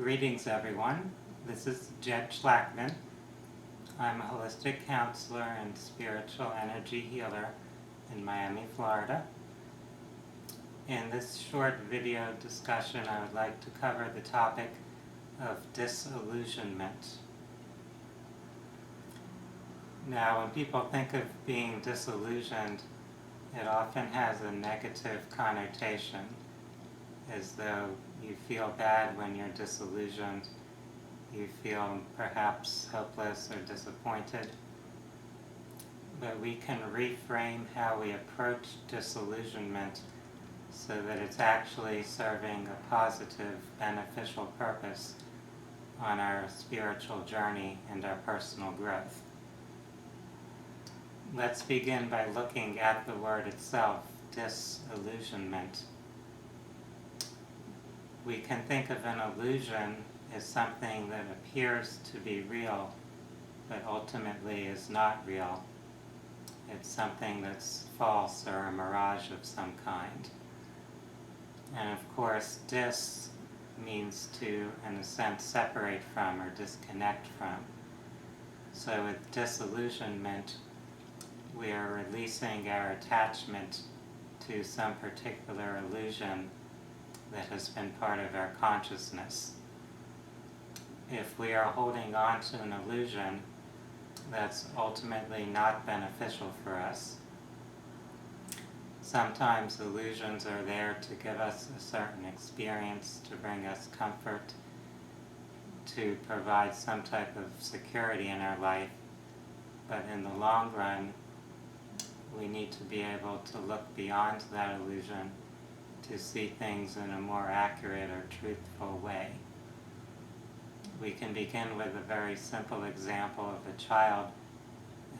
Greetings everyone, this is Jed Shlackman. I'm a holistic counselor and spiritual energy healer in Miami, Florida. In this short video discussion, I would like to cover the topic of disillusionment. Now, when people think of being disillusioned, it often has a negative connotation, as though you feel bad when you're disillusioned, you feel perhaps hopeless or disappointed. But we can reframe how we approach disillusionment so that it's actually serving a positive, beneficial purpose on our spiritual journey and our personal growth. Let's begin by looking at the word itself, disillusionment. We can think of an illusion as something that appears to be real, but ultimately is not real. It's something that's false or a mirage of some kind. And of course, dis means to, in a sense, separate from or disconnect from. So with disillusionment, we are releasing our attachment to some particular illusion that has been part of our consciousness. If we are holding on to an illusion that's ultimately not beneficial for us, sometimes illusions are there to give us a certain experience, to bring us comfort, to provide some type of security in our life, but in the long run, we need to be able to look beyond that illusion to see things in a more accurate or truthful way. We can begin with a very simple example of a child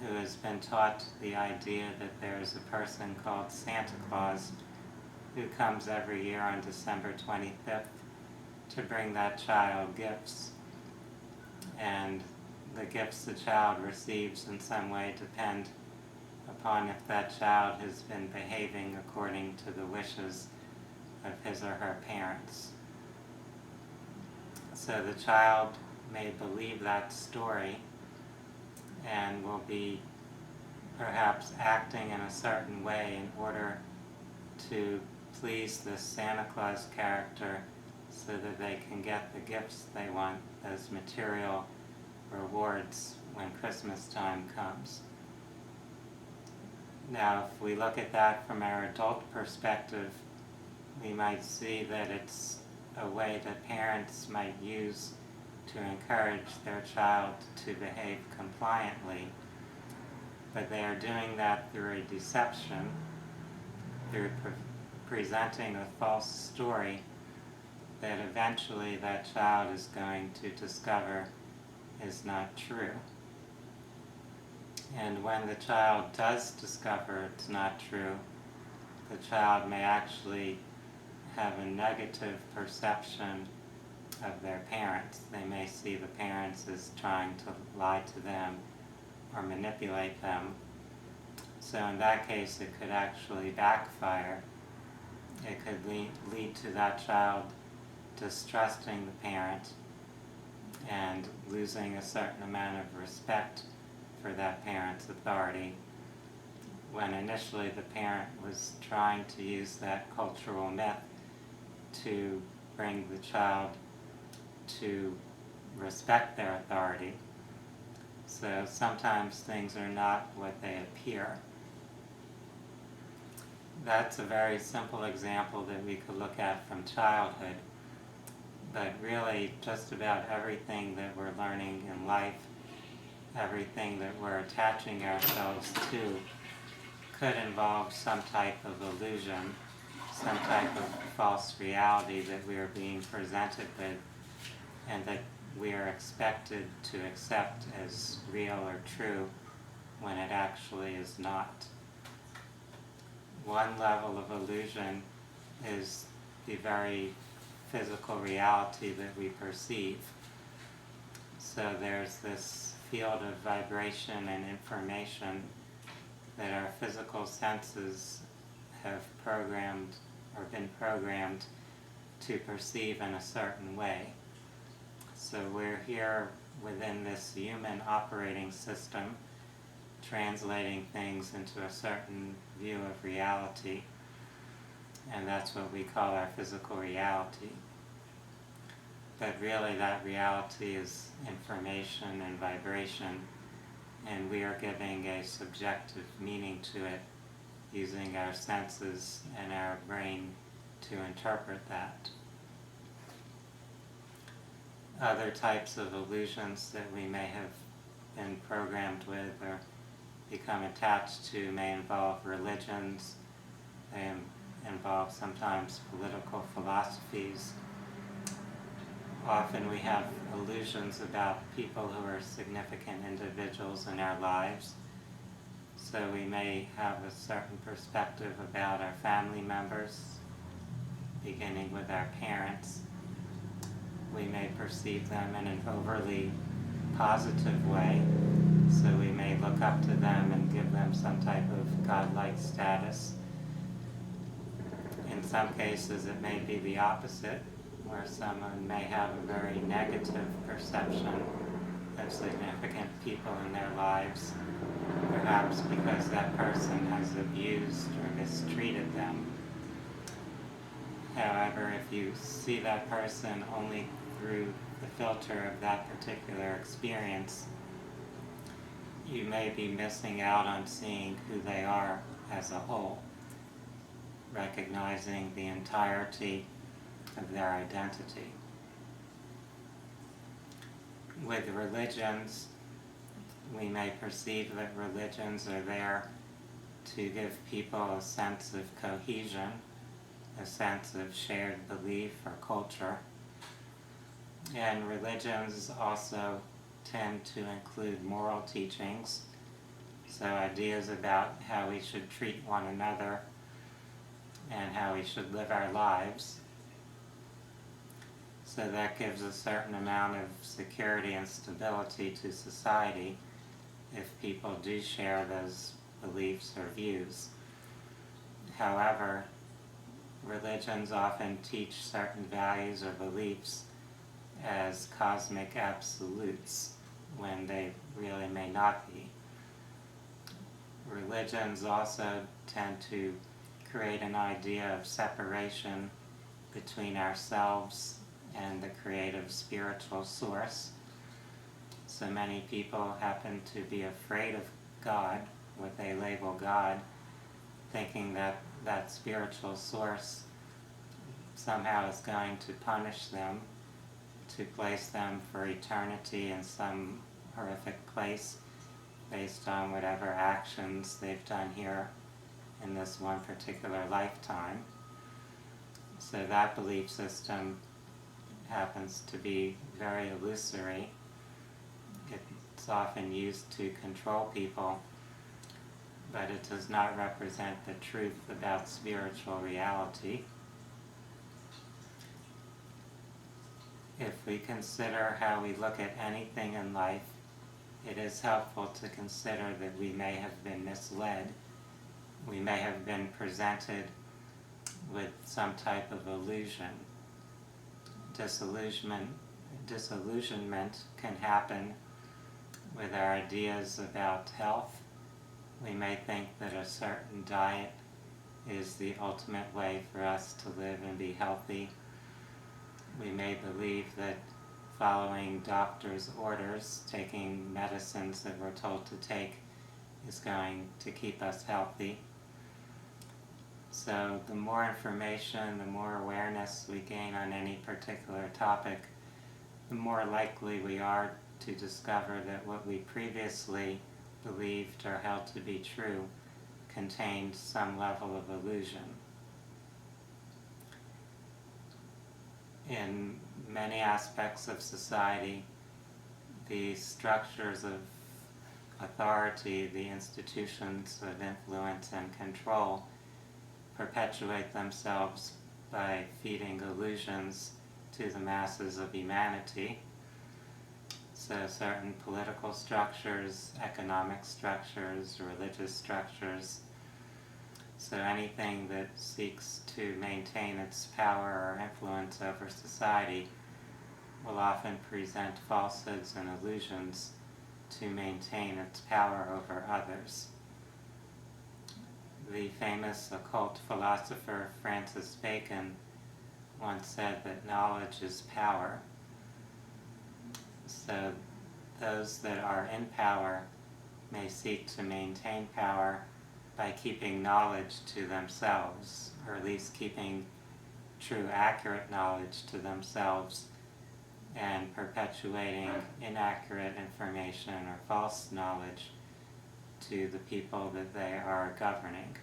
who has been taught the idea that there is a person called Santa Claus who comes every year on December 25th to bring that child gifts. And the gifts the child receives in some way depend upon if that child has been behaving according to the wishes of his or her parents. So the child may believe that story and will be perhaps acting in a certain way in order to please this Santa Claus character so that they can get the gifts they want as material rewards when Christmas time comes. Now, if we look at that from our adult perspective, we might see that it's a way that parents might use to encourage their child to behave compliantly, but they are doing that through a deception, through presenting a false story that eventually that child is going to discover is not true. And when the child does discover it's not true, the child may actually have a negative perception of their parents. They may see the parents as trying to lie to them or manipulate them. So in that case, it could actually backfire. It could lead to that child distrusting the parent and losing a certain amount of respect for that parent's authority, when initially the parent was trying to use that cultural myth to bring the child to respect their authority. So sometimes things are not what they appear. That's a very simple example that we could look at from childhood, but really just about everything that we're learning in life, everything that we're attaching ourselves to, could involve some type of illusion, some type of false reality that we are being presented with and that we are expected to accept as real or true when it actually is not. One level of illusion is the very physical reality that we perceive. So there's this field of vibration and information that our physical senses have programmed or been programmed to perceive in a certain way. So we're here within this human operating system, translating things into a certain view of reality, and that's what we call our physical reality. But really that reality is information and vibration, and we are giving a subjective meaning to it using our senses and our brain to interpret that. Other types of illusions that we may have been programmed with or become attached to may involve religions, they involve sometimes political philosophies. Often we have illusions about people who are significant individuals in our lives. So we may have a certain perspective about our family members, beginning with our parents. We may perceive them in an overly positive way, so we may look up to them and give them some type of godlike status. In some cases it may be the opposite, where someone may have a very negative perception of significant people in their lives, perhaps because that person has abused or mistreated them. However, if you see that person only through the filter of that particular experience, you may be missing out on seeing who they are as a whole, recognizing the entirety of their identity. With religions, we may perceive that religions are there to give people a sense of cohesion, a sense of shared belief or culture. And religions also tend to include moral teachings, so ideas about how we should treat one another and how we should live our lives. So that gives a certain amount of security and stability to society if people do share those beliefs or views. However, religions often teach certain values or beliefs as cosmic absolutes when they really may not be. Religions also tend to create an idea of separation between ourselves and the creative spiritual source. So many people happen to be afraid of God, what they label God, thinking that that spiritual source somehow is going to punish them, to place them for eternity in some horrific place based on whatever actions they've done here in this one particular lifetime. So that belief system happens to be very illusory. It's often used to control people, but it does not represent the truth about spiritual reality. If we consider how we look at anything in life, it is helpful to consider that we may have been misled. We may have been presented with some type of illusion. Disillusionment can happen with our ideas about health. We may think that a certain diet is the ultimate way for us to live and be healthy. We may believe that following doctor's orders, taking medicines that we're told to take, is going to keep us healthy. So the more information, the more awareness we gain on any particular topic, the more likely we are to discover that what we previously believed or held to be true contained some level of illusion. In many aspects of society, the structures of authority, the institutions of influence and control, perpetuate themselves by feeding illusions to the masses of humanity. So certain political structures, economic structures, religious structures, so anything that seeks to maintain its power or influence over society will often present falsehoods and illusions to maintain its power over others. The famous occult philosopher Francis Bacon once said that knowledge is power. So those that are in power may seek to maintain power by keeping knowledge to themselves, or at least keeping true, accurate knowledge to themselves, and perpetuating inaccurate information or false knowledge to the people that they are governing.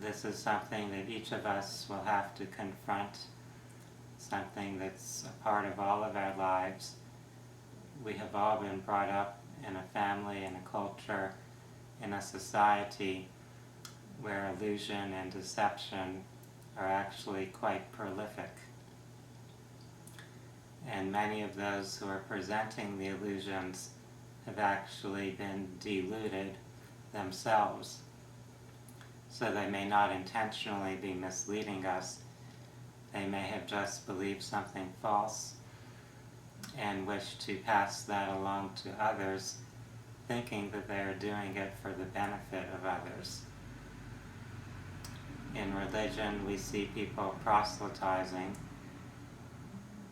This is something that each of us will have to confront, something that's a part of all of our lives. We have all been brought up in a family, in a culture, in a society where illusion and deception are actually quite prolific. And many of those who are presenting the illusions have actually been deluded themselves. So they may not intentionally be misleading us. They may have just believed something false and wish to pass that along to others, thinking that they are doing it for the benefit of others. In religion, we see people proselytizing,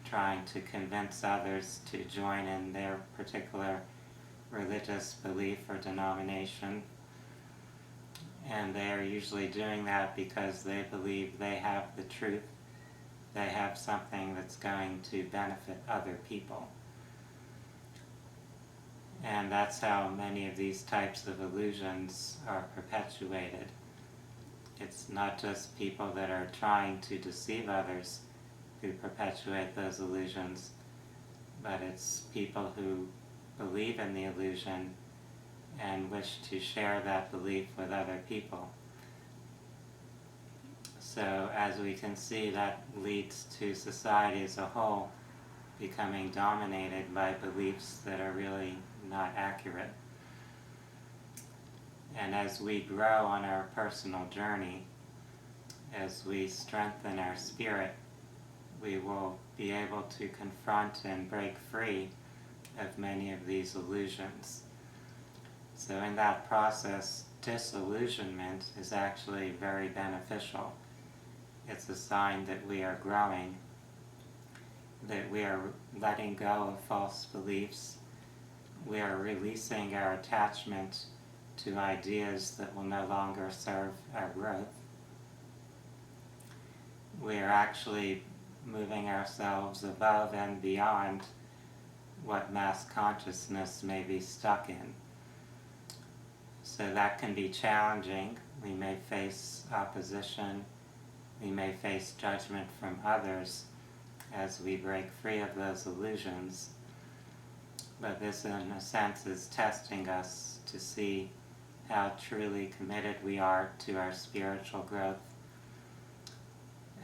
trying to convince others to join in their particular religious belief or denomination. And they are usually doing that because they believe they have the truth. They have something that's going to benefit other people. And that's how many of these types of illusions are perpetuated. It's not just people that are trying to deceive others who perpetuate those illusions, but it's people who believe in the illusion and wish to share that belief with other people. So as we can see, that leads to society as a whole becoming dominated by beliefs that are really not accurate. And as we grow on our personal journey, as we strengthen our spirit, we will be able to confront and break free of many of these illusions. So in that process, disillusionment is actually very beneficial. It's a sign that we are growing, that we are letting go of false beliefs, we are releasing our attachment to ideas that will no longer serve our growth. We are actually moving ourselves above and beyond what mass consciousness may be stuck in. So that can be challenging. We may face opposition, we may face judgment from others as we break free of those illusions. But this, in a sense, is testing us to see how truly committed we are to our spiritual growth,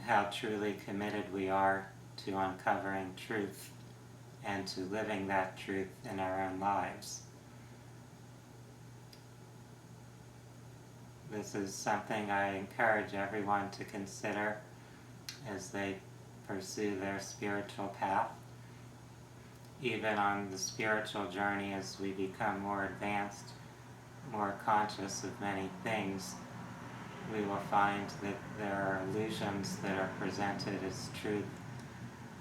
how truly committed we are to uncovering truth and to living that truth in our own lives. This is something I encourage everyone to consider as they pursue their spiritual path. Even on the spiritual journey, as we become more advanced, more conscious of many things, we will find that there are illusions that are presented as truth,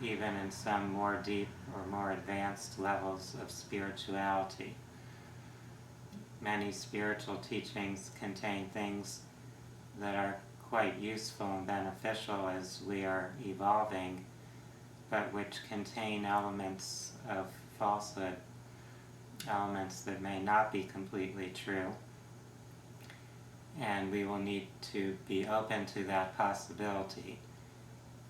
even in some more deep or more advanced levels of spirituality. Many spiritual teachings contain things that are quite useful and beneficial as we are evolving, but which contain elements of falsehood, elements that may not be completely true. And we will need to be open to that possibility,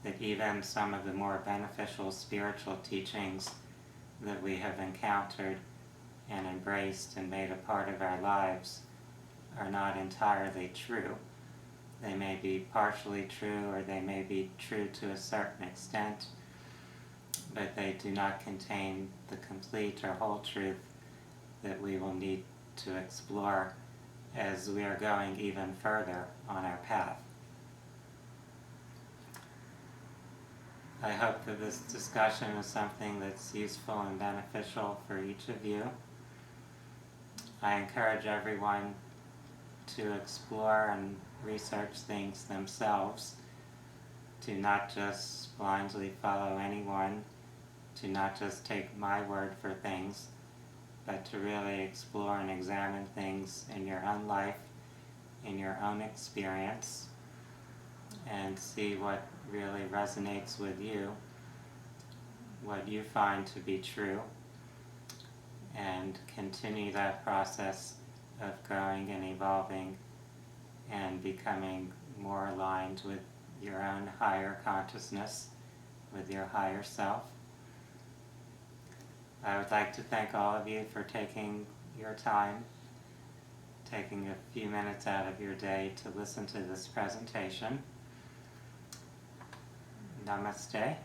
that even some of the more beneficial spiritual teachings that we have encountered and embraced and made a part of our lives are not entirely true. They may be partially true, or they may be true to a certain extent, but they do not contain the complete or whole truth that we will need to explore as we are going even further on our path. I hope that this discussion is something that's useful and beneficial for each of you. I encourage everyone to explore and research things themselves, to not just blindly follow anyone, to not just take my word for things, but to really explore and examine things in your own life, in your own experience, and see what really resonates with you, what you find to be true, and continue that process of growing and evolving and becoming more aligned with your own higher consciousness, with your higher self. I would like to thank all of you for taking your time, taking a few minutes out of your day to listen to this presentation. Namaste.